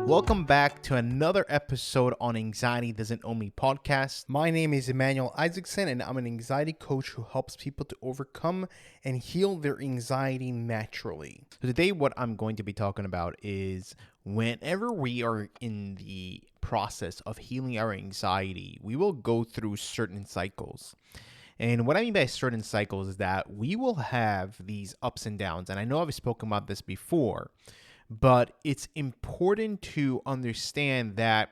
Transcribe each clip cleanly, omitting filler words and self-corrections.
Welcome back to another episode on Anxiety Doesn't Own Me podcast. My name is Emmanuel Isaacson, and I'm an anxiety coach who helps people to overcome and heal their anxiety naturally. So today, what I'm going to be talking about is whenever we are in the process of healing our anxiety, we will go through certain cycles. And what I mean by certain cycles is that we will have these ups and downs. And I know I've spoken about this before, but it's important to understand that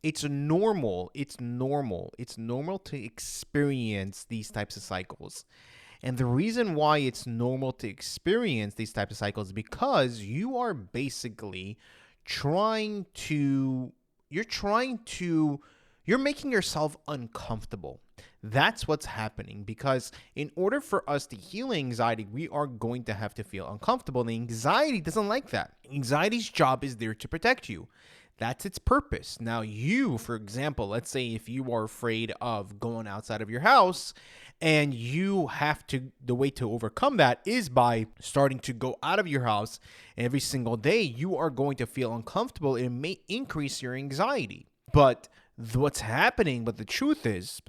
it's normal to experience these types of cycles. And the reason why it's normal to experience these types of cycles is because you are basically you're making yourself uncomfortable. That's what's happening, because in order for us to heal anxiety, we are going to have to feel uncomfortable. And anxiety doesn't like that. Anxiety's job is there to protect you. That's its purpose. Now, you, for example, let's say if you are afraid of going outside of your house and the way to overcome that is by starting to go out of your house every single day, you are going to feel uncomfortable. It may increase your anxiety. But the truth is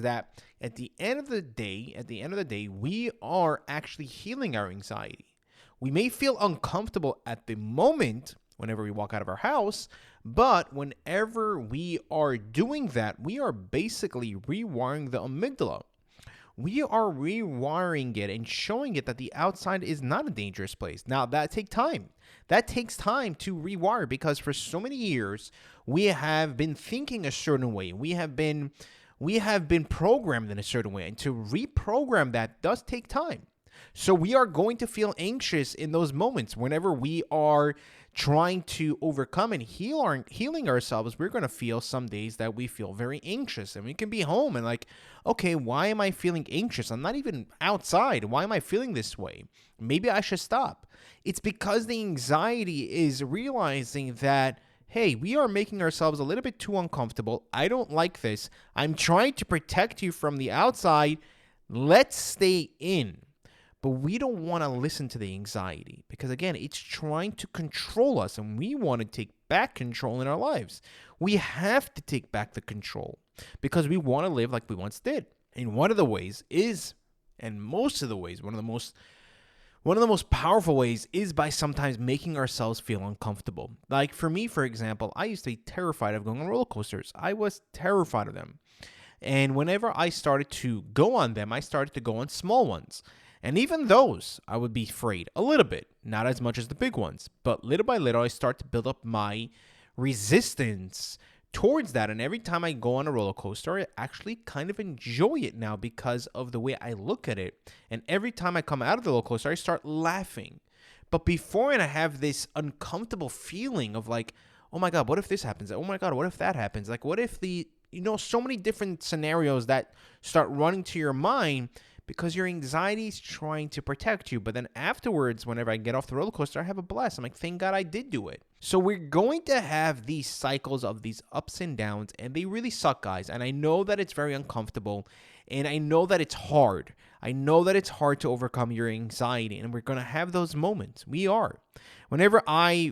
that at the end of the day, we are actually healing our anxiety. We may feel uncomfortable at the moment whenever we walk out of our house, but whenever we are doing that, we are basically rewiring the amygdala. We are rewiring it and showing it that the outside is not a dangerous place. Now, that takes time. That takes time to rewire, because for so many years, we have been thinking a certain way. We have been programmed in a certain way. And to reprogram that does take time. So we are going to feel anxious in those moments. Whenever we are trying to overcome and healing ourselves, we're going to feel some days that we feel very anxious, and we can be home and like, okay, why am I feeling anxious? I'm not even outside. Why am I feeling this way? Maybe I should stop. It's because the anxiety is realizing that, hey, we are making ourselves a little bit too uncomfortable. I don't like this. I'm trying to protect you from the outside. Let's stay in. But we don't want to listen to the anxiety because, again, it's trying to control us, and we want to take back control in our lives. We have to take back the control because we want to live like we once did. And one of the ways is, and most of the ways, one of the most powerful ways is by sometimes making ourselves feel uncomfortable. Like for me, for example, I used to be terrified of going on roller coasters. I was terrified of them. And whenever I started to go on them, I started to go on small ones. And even those, I would be afraid a little bit, not as much as the big ones. But little by little, I start to build up my resistance towards that. And every time I go on a roller coaster, I actually kind of enjoy it now because of the way I look at it. And every time I come out of the roller coaster, I start laughing. But before, and I have this uncomfortable feeling of like, oh my God, what if this happens? Oh my God, what if that happens? Like, what if so many different scenarios that start running to your mind, because your anxiety is trying to protect you. But then afterwards, whenever I get off the roller coaster, I have a blast. I'm like, thank God I did do it. So we're going to have these cycles of these ups and downs, and they really suck, guys. And I know that it's very uncomfortable, and I know that it's hard. I know that it's hard to overcome your anxiety, and we're going to have those moments. We are. Whenever I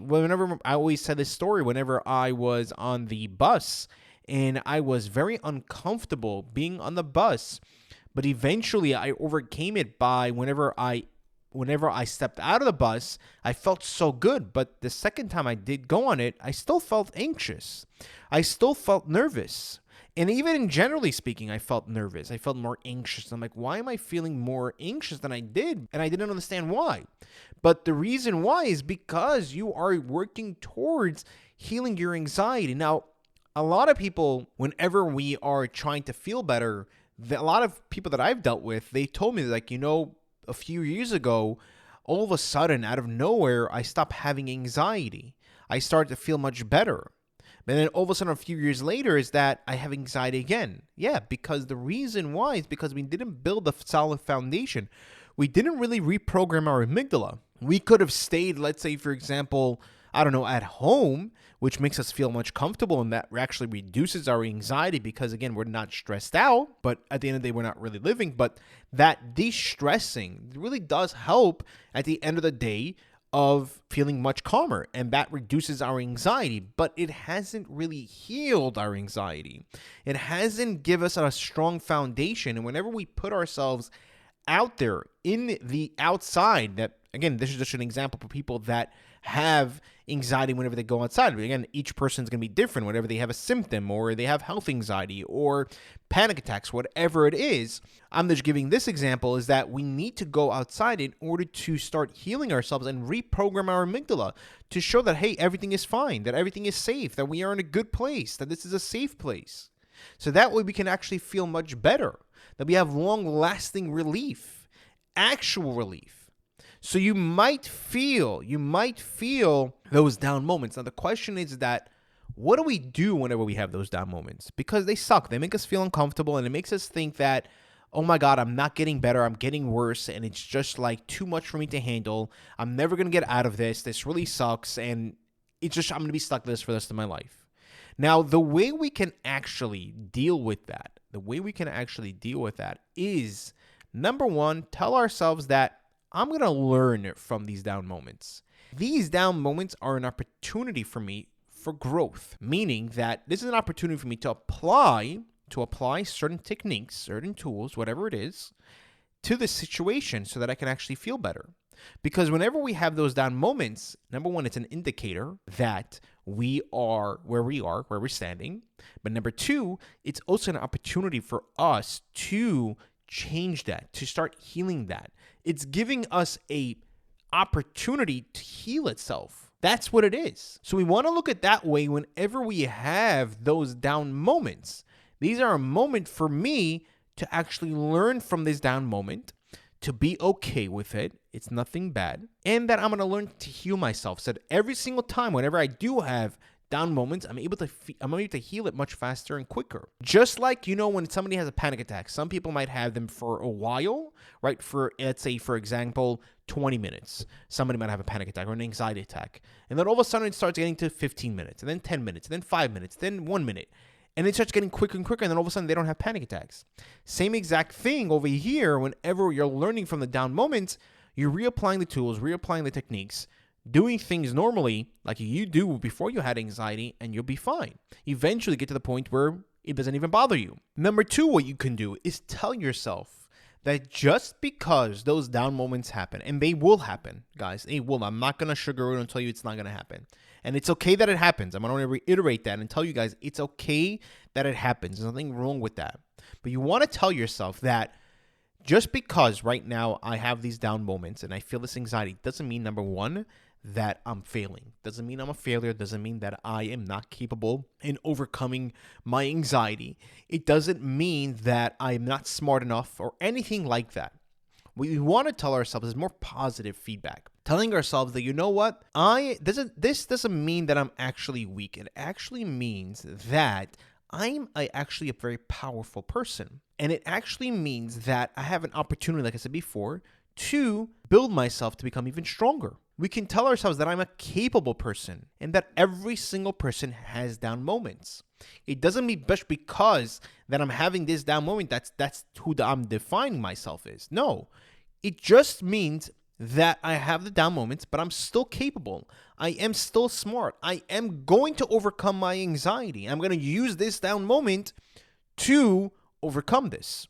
always said this story, whenever I was on the bus, and I was very uncomfortable being on the bus, but eventually I overcame it by whenever I stepped out of the bus, I felt so good. But the second time I did go on it, I still felt anxious. I still felt nervous. And even generally speaking, I felt nervous. I felt more anxious. I'm like, why am I feeling more anxious than I did? And I didn't understand why. But the reason why is because you are working towards healing your anxiety. Now, a lot of people, whenever we are trying to feel better, a lot of people that I've dealt with, they told me, like, a few years ago, all of a sudden, out of nowhere, I stopped having anxiety. I started to feel much better. But then all of a sudden, a few years later, is that I have anxiety again. Yeah, because the reason why is because we didn't build a solid foundation. We didn't really reprogram our amygdala. We could have stayed, let's say, for example, at home, which makes us feel much comfortable, and that actually reduces our anxiety because, again, we're not stressed out, but at the end of the day, we're not really living. But that de-stressing really does help at the end of the day of feeling much calmer, and that reduces our anxiety, but it hasn't really healed our anxiety. It hasn't given us a strong foundation. And whenever we put ourselves out there in the outside, that again, this is just an example for people that have anxiety whenever they go outside. But again, each person's going to be different whenever they have a symptom or they have health anxiety or panic attacks, whatever it is. I'm just giving this example is that we need to go outside in order to start healing ourselves and reprogram our amygdala to show that, hey, everything is fine, that everything is safe, that we are in a good place, that this is a safe place. So that way we can actually feel much better, that we have long-lasting relief, actual relief. So you might feel those down moments. Now the question is that, what do we do whenever we have those down moments? Because they suck. They make us feel uncomfortable, and it makes us think that, oh my God, I'm not getting better. I'm getting worse, and it's just like too much for me to handle. I'm never going to get out of this. This really sucks, and it's just, I'm going to be stuck with this for the rest of my life. Now, the way we can actually deal with that, is, number one, tell ourselves that I'm going to learn from these down moments. These down moments are an opportunity for me for growth, meaning that this is an opportunity for me to apply certain techniques, certain tools, whatever it is, to the situation so that I can actually feel better. Because whenever we have those down moments, number one, it's an indicator that we are where we're standing. But number two, it's also an opportunity for us to change that, to start healing that. It's giving us a opportunity to heal itself. That's what it is. So we want to look at that way whenever we have those down moments. These are a moment for me to actually learn from this down moment, to be okay with it. It's nothing bad. And that I'm going to learn to heal myself. So that every single time, whenever I do have down moments, I'm able to heal it much faster and quicker. Just like, when somebody has a panic attack, some people might have them for a while, right? For, let's say, for example, 20 minutes. Somebody might have a panic attack or an anxiety attack. And then all of a sudden it starts getting to 15 minutes, and then 10 minutes, and then 5 minutes, then 1 minute. And it starts getting quicker and quicker, and then all of a sudden they don't have panic attacks. Same exact thing over here. Whenever you're learning from the down moments, you're reapplying the tools, reapplying the techniques, doing things normally like you do before you had anxiety, and you'll be fine. Eventually get to the point where it doesn't even bother you. Number two, what you can do is tell yourself that just because those down moments happen, and they will happen, guys, they will. I'm not going to sugarcoat and tell you it's not going to happen. And it's okay that it happens. I'm going to reiterate that and tell you guys it's okay that it happens. There's nothing wrong with that. But you want to tell yourself that just because right now I have these down moments and I feel this anxiety doesn't mean, number one, that I'm failing. Doesn't mean I'm a failure. Doesn't mean that I am not capable in overcoming my anxiety. It doesn't mean that I'm not smart enough or anything like that. What we want to tell ourselves is more positive feedback. Telling ourselves that, you know what, this doesn't mean that I'm actually weak. It actually means that I'm actually a very powerful person. And it actually means that I have an opportunity, like I said before, to build myself to become even stronger. We can tell ourselves that I'm a capable person and that every single person has down moments. It doesn't mean just because that I'm having this down moment, that's who I'm defining myself as. No, it just means that I have the down moments, but I'm still capable. I am still smart. I am going to overcome my anxiety. I'm going to use this down moment to overcome this.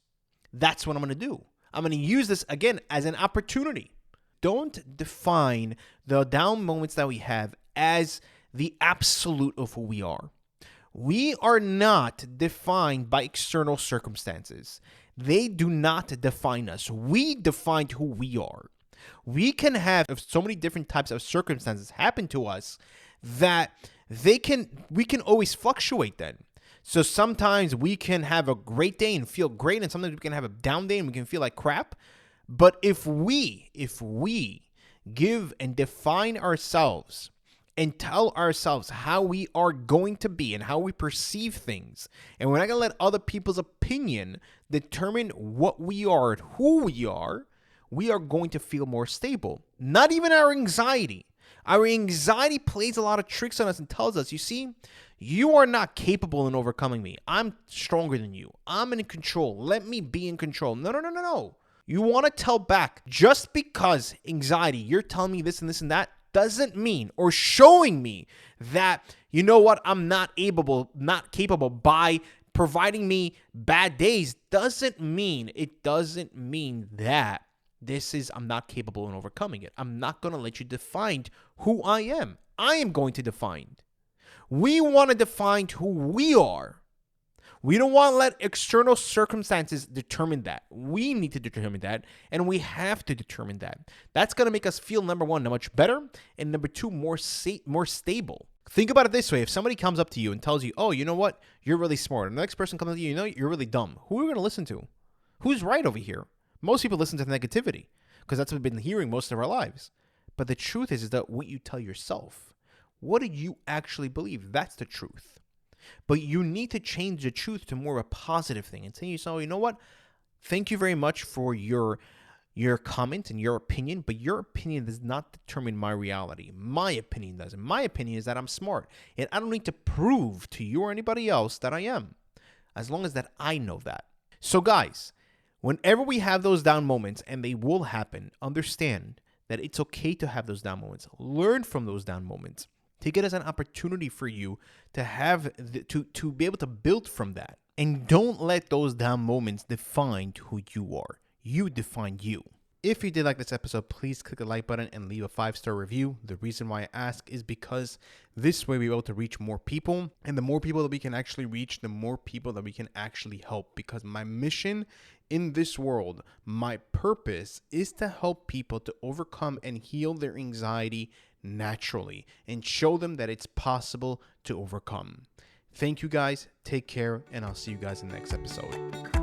That's what I'm going to do. I'm going to use this again as an opportunity. Don't define the down moments that we have as the absolute of who we are. We are not defined by external circumstances. They do not define us. We define who we are. We can have so many different types of circumstances happen to us that we can always fluctuate then. So sometimes we can have a great day and feel great, and sometimes we can have a down day and we can feel like crap. But if we give and define ourselves and tell ourselves how we are going to be and how we perceive things, and we're not going to let other people's opinion determine what we are and who we are going to feel more stable. Not even our anxiety. Our anxiety plays a lot of tricks on us and tells us, you see, you are not capable in overcoming me. I'm stronger than you. I'm in control. Let me be in control. No. You want to tell back, just because anxiety, you're telling me this and this and that, doesn't mean, or showing me that, you know what, I'm not capable by providing me bad days, doesn't mean that I'm not capable in overcoming it. I'm not going to let you define who I am. I am going to define. We want to define who we are. We don't want to let external circumstances determine that. We need to determine that, and we have to determine that. That's going to make us feel, number one, much better, and number two, more stable. Think about it this way. If somebody comes up to you and tells you, oh, you know what? You're really smart. And the next person comes up to you, you know, you're really dumb. Who are we going to listen to? Who's right over here? Most people listen to negativity because that's what we've been hearing most of our lives. But the truth is that what you tell yourself, what do you actually believe? That's the truth. But you need to change the truth to more of a positive thing and say to yourself, you know what? Thank you very much for your comment and your opinion, but your opinion does not determine my reality. My opinion does. And my opinion is that I'm smart. And I don't need to prove to you or anybody else that I am, as long as that I know that. So guys, whenever we have those down moments, and they will happen, understand that it's okay to have those down moments. Learn from those down moments. Take it as an opportunity for you to have to be able to build from that. And don't let those down moments define who you are. You define you. If you did like this episode, please click the like button and leave a 5-star review. The reason why I ask is because this way we're able to reach more people. And the more people that we can actually reach, the more people that we can actually help. Because my mission in this world, my purpose is to help people to overcome and heal their anxiety naturally and show them that it's possible to overcome. Thank you guys. Take care, and I'll see you guys in the next episode.